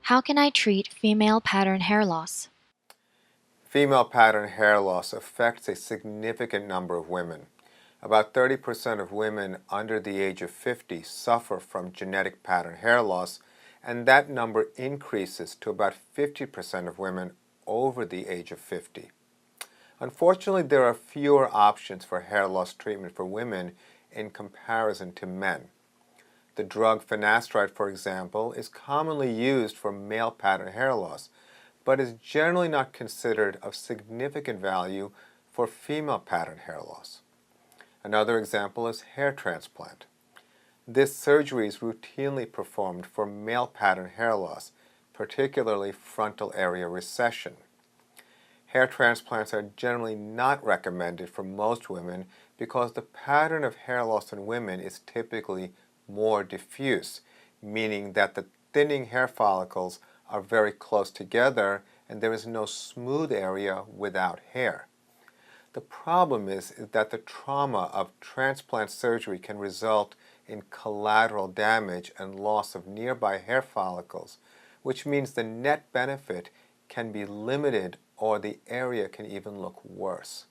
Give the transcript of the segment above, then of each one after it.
How can I treat female pattern hair loss? Female pattern hair loss affects a significant number of women. About 30% of women under the age of 50 suffer from genetic pattern hair loss, and that number increases to about 50% of women over the age of 50. Unfortunately, there are fewer options for hair loss treatment for women in comparison to men. The drug finasteride, for example, is commonly used for male pattern hair loss, but is generally not considered of significant value for female pattern hair loss. Another example is hair transplant. This surgery is routinely performed for male pattern hair loss, particularly frontal area recession. Hair transplants are generally not recommended for most women because the pattern of hair loss in women is typically more diffuse, meaning that the thinning hair follicles are very close together and there is no smooth area without hair. The problem is that the trauma of transplant surgery can result in collateral damage and loss of nearby hair follicles, which means the net benefit can be limited or the area can even look worse.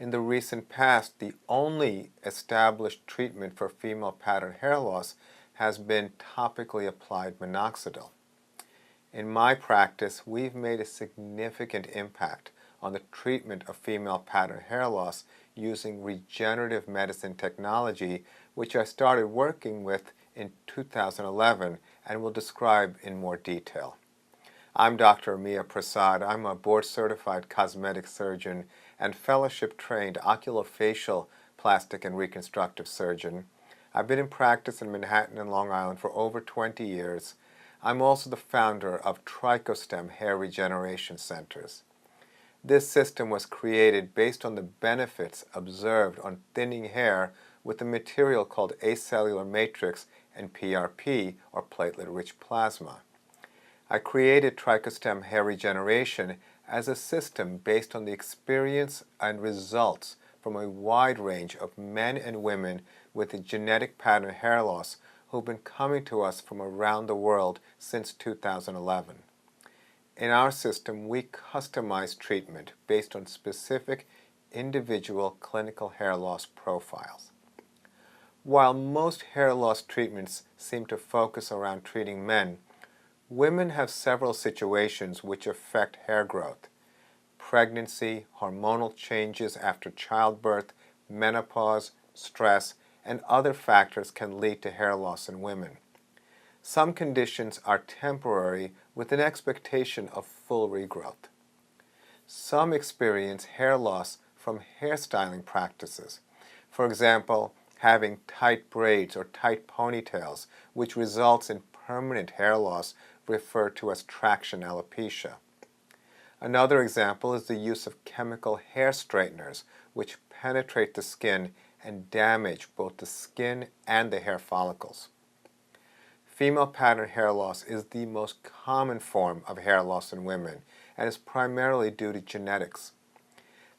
In the recent past, the only established treatment for female pattern hair loss has been topically applied minoxidil. In my practice, we've made a significant impact on the treatment of female pattern hair loss using regenerative medicine technology, which I started working with in 2011 and will describe in more detail. I'm Dr. Amiya Prasad. I'm a board-certified cosmetic surgeon and fellowship-trained oculofacial plastic and reconstructive surgeon. I've been in practice in Manhattan and Long Island for over 20 years. I'm also the founder of TrichoStem Hair Regeneration Centers. This system was created based on the benefits observed on thinning hair with a material called acellular matrix and PRP, or platelet-rich plasma. I created TrichoStem Hair Regeneration as a system based on the experience and results from a wide range of men and women with a genetic pattern hair loss who've been coming to us from around the world since 2011. In our system, we customize treatment based on specific individual clinical hair loss profiles. While most hair loss treatments seem to focus around treating men, women have several situations which affect hair growth. Pregnancy, hormonal changes after childbirth, menopause, stress, and other factors can lead to hair loss in women. Some conditions are temporary with an expectation of full regrowth. Some experience hair loss from hairstyling practices. For example, having tight braids or tight ponytails, which results in permanent hair loss referred to as traction alopecia. Another example is the use of chemical hair straighteners, which penetrate the skin and damage both the skin and the hair follicles. Female pattern hair loss is the most common form of hair loss in women and is primarily due to genetics.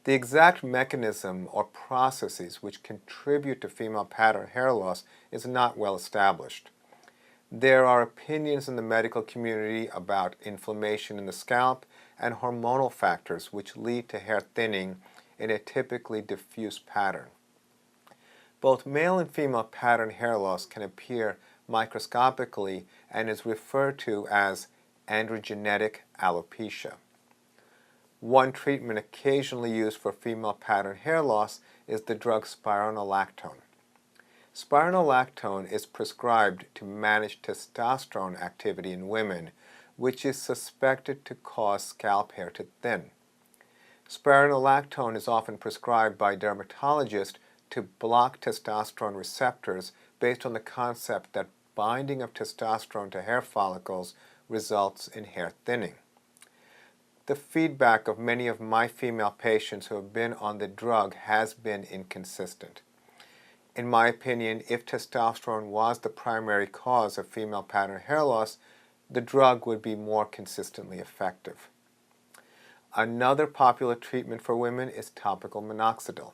The exact mechanism or processes which contribute to female pattern hair loss is not well established. There are opinions in the medical community about inflammation in the scalp and hormonal factors which lead to hair thinning in a typically diffuse pattern. Both male and female pattern hair loss can appear microscopically and is referred to as androgenetic alopecia. One treatment occasionally used for female pattern hair loss is the drug spironolactone. Spironolactone is prescribed to manage testosterone activity in women, which is suspected to cause scalp hair to thin. Spironolactone is often prescribed by dermatologists to block testosterone receptors based on the concept that binding of testosterone to hair follicles results in hair thinning. The feedback of many of my female patients who have been on the drug has been inconsistent. In my opinion, if testosterone was the primary cause of female pattern hair loss, the drug would be more consistently effective. Another popular treatment for women is topical minoxidil.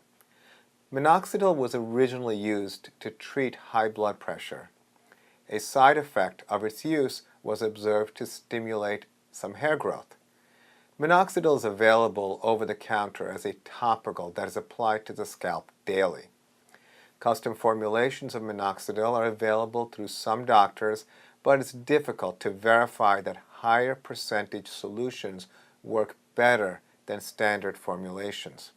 Minoxidil was originally used to treat high blood pressure. A side effect of its use was observed to stimulate some hair growth. Minoxidil is available over the counter as a topical that is applied to the scalp daily. Custom formulations of minoxidil are available through some doctors, but it's difficult to verify that higher percentage solutions work better than standard formulations.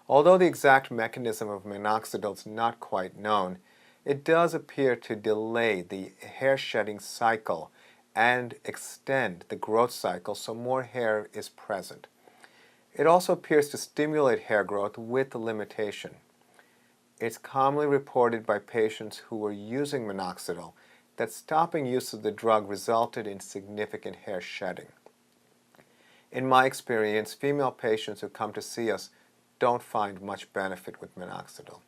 Although the exact mechanism of minoxidil is not quite known, it does appear to delay the hair shedding cycle and extend the growth cycle so more hair is present. It also appears to stimulate hair growth with limitation. It's commonly reported by patients who were using minoxidil that stopping use of the drug resulted in significant hair shedding. In my experience, female patients who come to see us don't find much benefit with minoxidil.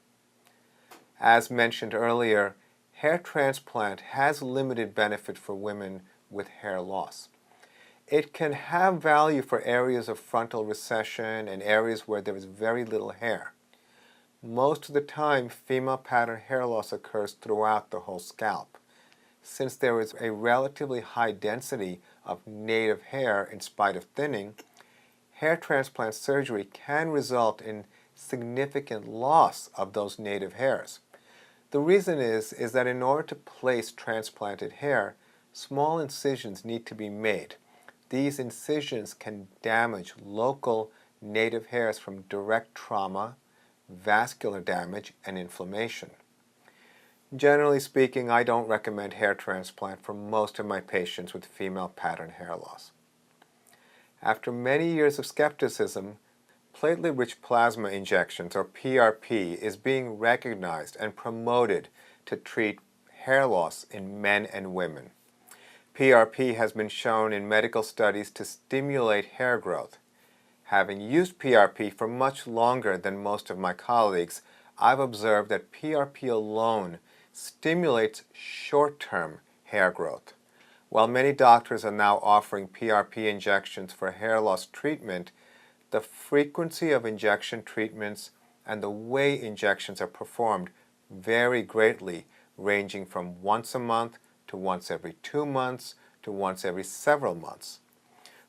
As mentioned earlier, hair transplant has limited benefit for women with hair loss. It can have value for areas of frontal recession and areas where there is very little hair. Most of the time, female pattern hair loss occurs throughout the whole scalp. Since there is a relatively high density of native hair in spite of thinning, hair transplant surgery can result in significant loss of those native hairs. The reason is that in order to place transplanted hair, small incisions need to be made. These incisions can damage local native hairs from direct trauma, vascular damage, and inflammation. Generally speaking, I don't recommend hair transplant for most of my patients with female pattern hair loss. After many years of skepticism, platelet-rich plasma injections, or PRP, is being recognized and promoted to treat hair loss in men and women. PRP has been shown in medical studies to stimulate hair growth. Having used PRP for much longer than most of my colleagues, I've observed that PRP alone stimulates short-term hair growth. While many doctors are now offering PRP injections for hair loss treatment, the frequency of injection treatments and the way injections are performed vary greatly, ranging from once a month to once every 2 months to once every several months.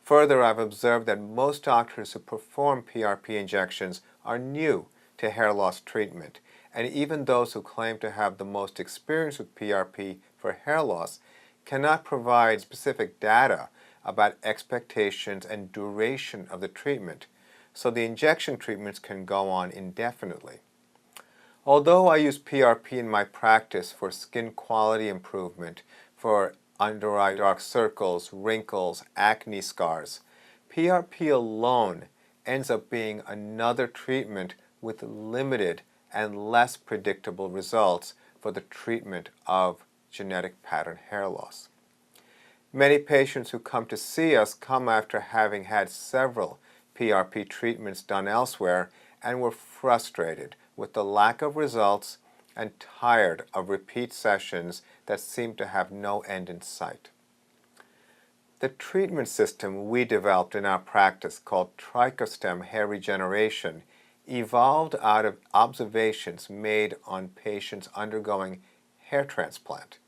Further, I've observed that most doctors who perform PRP injections are new to hair loss treatment, and even those who claim to have the most experience with PRP for hair loss cannot provide specific data about expectations and duration of the treatment, so the injection treatments can go on indefinitely. Although I use PRP in my practice for skin quality improvement, for under-eye dark circles, wrinkles, acne scars, PRP alone ends up being another treatment with limited and less predictable results for the treatment of genetic pattern hair loss. Many patients who come to see us come after having had several PRP treatments done elsewhere and were frustrated with the lack of results and tired of repeat sessions that seem to have no end in sight. The treatment system we developed in our practice, called TrichoStem Hair Regeneration, evolved out of observations made on patients undergoing hair transplant.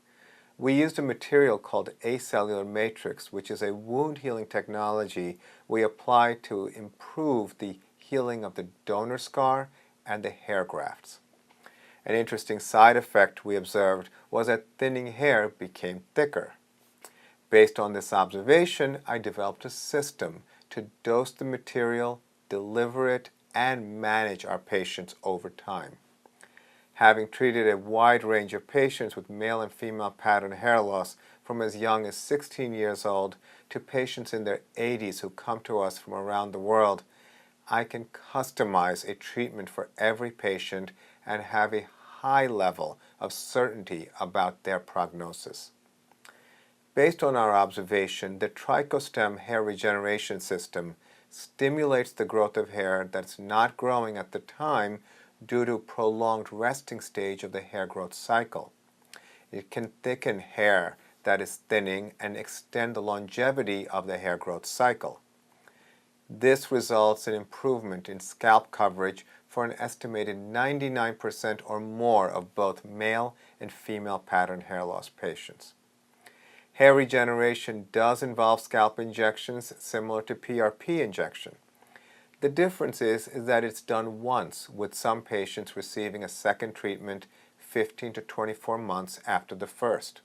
We used a material called acellular matrix, which is a wound healing technology we apply to improve the healing of the donor scar and the hair grafts. An interesting side effect we observed was that thinning hair became thicker. Based on this observation, I developed a system to dose the material, deliver it, and manage our patients over time. Having treated a wide range of patients with male and female pattern hair loss from as young as 16 years old to patients in their 80s who come to us from around the world, I can customize a treatment for every patient and have a high level of certainty about their prognosis. Based on our observation, the TrichoStem Hair Regeneration System stimulates the growth of hair that's not growing at the time due to prolonged resting stage of the hair growth cycle. It can thicken hair that is thinning and extend the longevity of the hair growth cycle. This results in improvement in scalp coverage for an estimated 99% or more of both male in female pattern hair loss patients. Hair regeneration does involve scalp injections similar to PRP injection. The difference is that it's done once, with some patients receiving a second treatment 15 to 24 months after the first.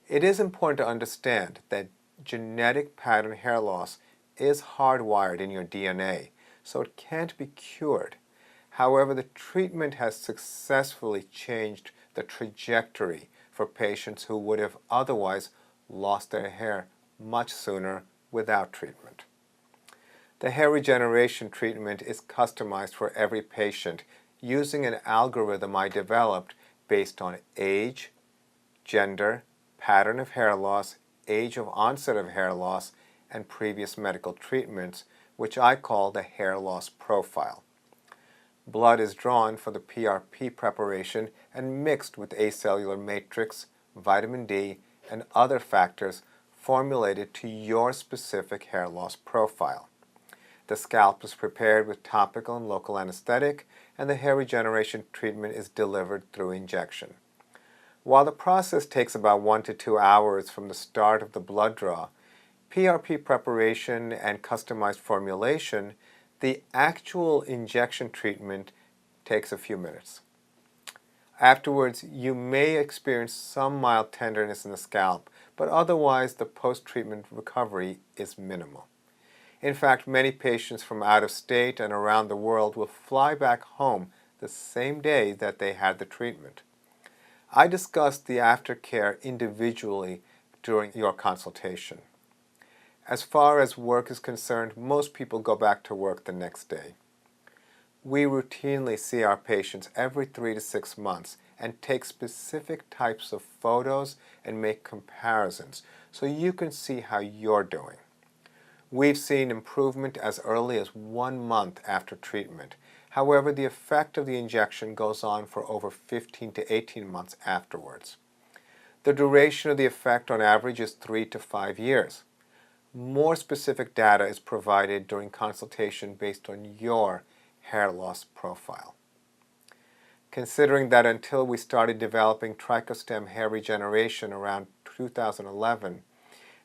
It is important to understand that genetic pattern hair loss is hardwired in your DNA, so it can't be cured. However, the treatment has successfully changed the trajectory for patients who would have otherwise lost their hair much sooner without treatment. The hair regeneration treatment is customized for every patient using an algorithm I developed based on age, gender, pattern of hair loss, age of onset of hair loss, and previous medical treatments, which I call the hair loss profile. Blood is drawn for the PRP preparation and mixed with acellular matrix, vitamin D, and other factors formulated to your specific hair loss profile. The scalp is prepared with topical and local anesthetic, and the hair regeneration treatment is delivered through injection. While the process takes about 1 to 2 hours from the start of the blood draw, PRP preparation and customized formulation, the actual injection treatment takes a few minutes. Afterwards, you may experience some mild tenderness in the scalp, but otherwise the post-treatment recovery is minimal. In fact, many patients from out of state and around the world will fly back home the same day that they had the treatment. I discussed the aftercare individually during your consultation. As far as work is concerned, most people go back to work the next day. We routinely see our patients every 3 to 6 months and take specific types of photos and make comparisons so you can see how you're doing. We've seen improvement as early as 1 month after treatment. However, the effect of the injection goes on for over 15 to 18 months afterwards. The duration of the effect on average is 3 to 5 years. More specific data is provided during consultation based on your hair loss profile. Considering that until we started developing TrichoStem Hair Regeneration around 2011,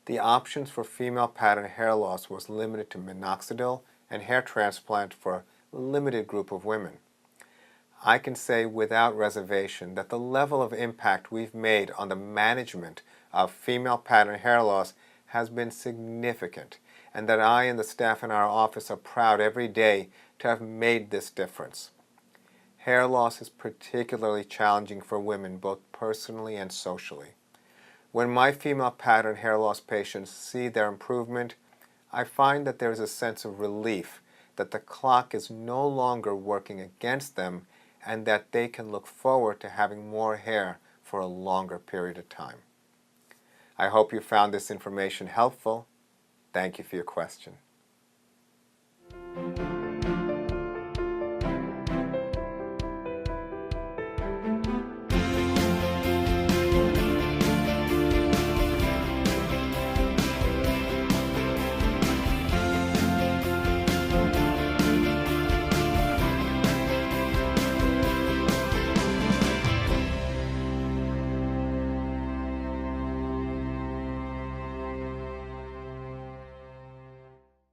the options for female pattern hair loss was limited to Minoxidil and hair transplant for a limited group of women. I can say without reservation that the level of impact we've made on the management of female pattern hair loss has been significant, and that I and the staff in our office are proud every day to have made this difference. Hair loss is particularly challenging for women both personally and socially. When my female pattern hair loss patients see their improvement, I find that there is a sense of relief that the clock is no longer working against them and that they can look forward to having more hair for a longer period of time. I hope you found this information helpful. Thank you for your question.